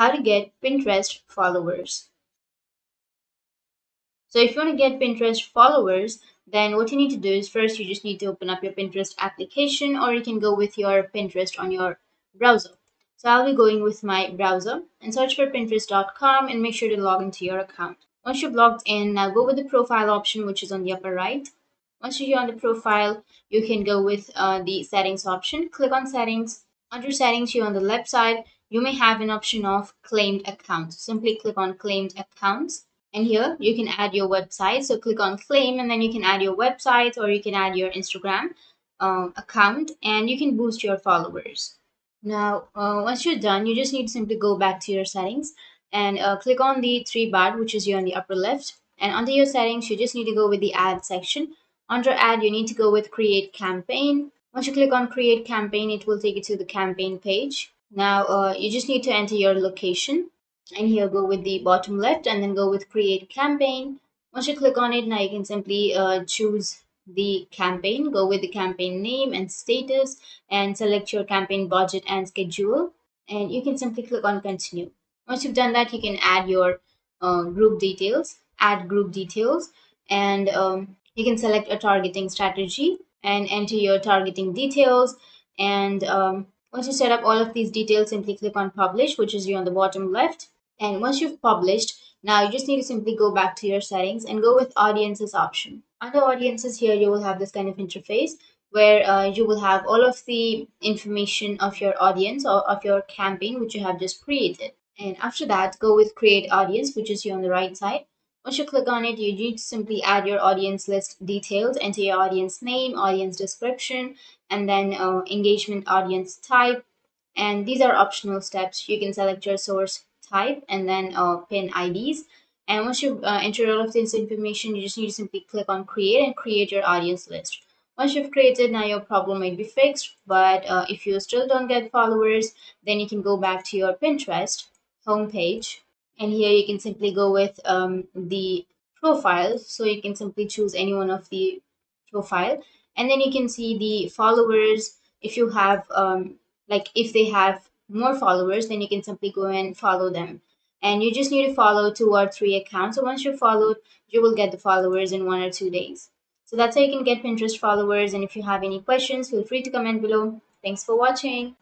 how to get Pinterest followers. So if you want to get Pinterest followers, then what you need to do is first you just need to open up your Pinterest application, or you can go with your Pinterest on your browser. So I'll be going with my browser and search for pinterest.com and make sure to log into your account. Once you've logged in, now go with the profile option, which is on the upper right. Once you're on the profile, you can go with the settings option. Click on settings. Under settings, here on the left side, you may have an option of claimed accounts. Simply click on claimed accounts. And here you can add your website. So click on claim and then you can add your website, or you can add your Instagram account, and you can boost your followers. Now, once you're done, you just need to simply go back to your settings and click on the three bar, which is here on the upper left. And under your settings, you just need to go with the ad section. Under ad, you need to go with create campaign. Once you click on create campaign, it will take you to the campaign page. Now, you just need to enter your location, and here go with the bottom left and then go with create campaign. Once you click on it, now you can simply choose the campaign, go with the campaign name and status, and select your campaign budget and schedule, and you can simply click on continue. Once you've done that, you can add your group details, add group details, and you can select a targeting strategy and enter your targeting details. And once you set up all of these details, simply click on publish, which is here on the bottom left. And once you've published, now you just need to simply go back to your settings and go with audiences option. Under audiences, here you will have this kind of interface where you will have all of the information of your audience or of your campaign which you have just created. And after that, go with create audience, which is here on the right side. Once you click on it, you need to simply add your audience list details, enter your audience name, audience description, and then engagement audience type. And these are optional steps. You can select your source type and then pin IDs. And once you enter all of this information, you just need to simply click on create and create your audience list. Once you've created, now your problem might be fixed. But if you still don't get followers, then you can go back to your Pinterest homepage. And here you can simply go with the profile. So you can simply choose any one of the profile. And then you can see the followers. If you have like if they have more followers, then you can simply go and follow them, and you just need to follow 2 or 3 accounts. So once you're followed, you will get the followers in 1 or 2 days. So that's how you can get Pinterest followers. And if you have any questions, feel free to comment below. Thanks for watching.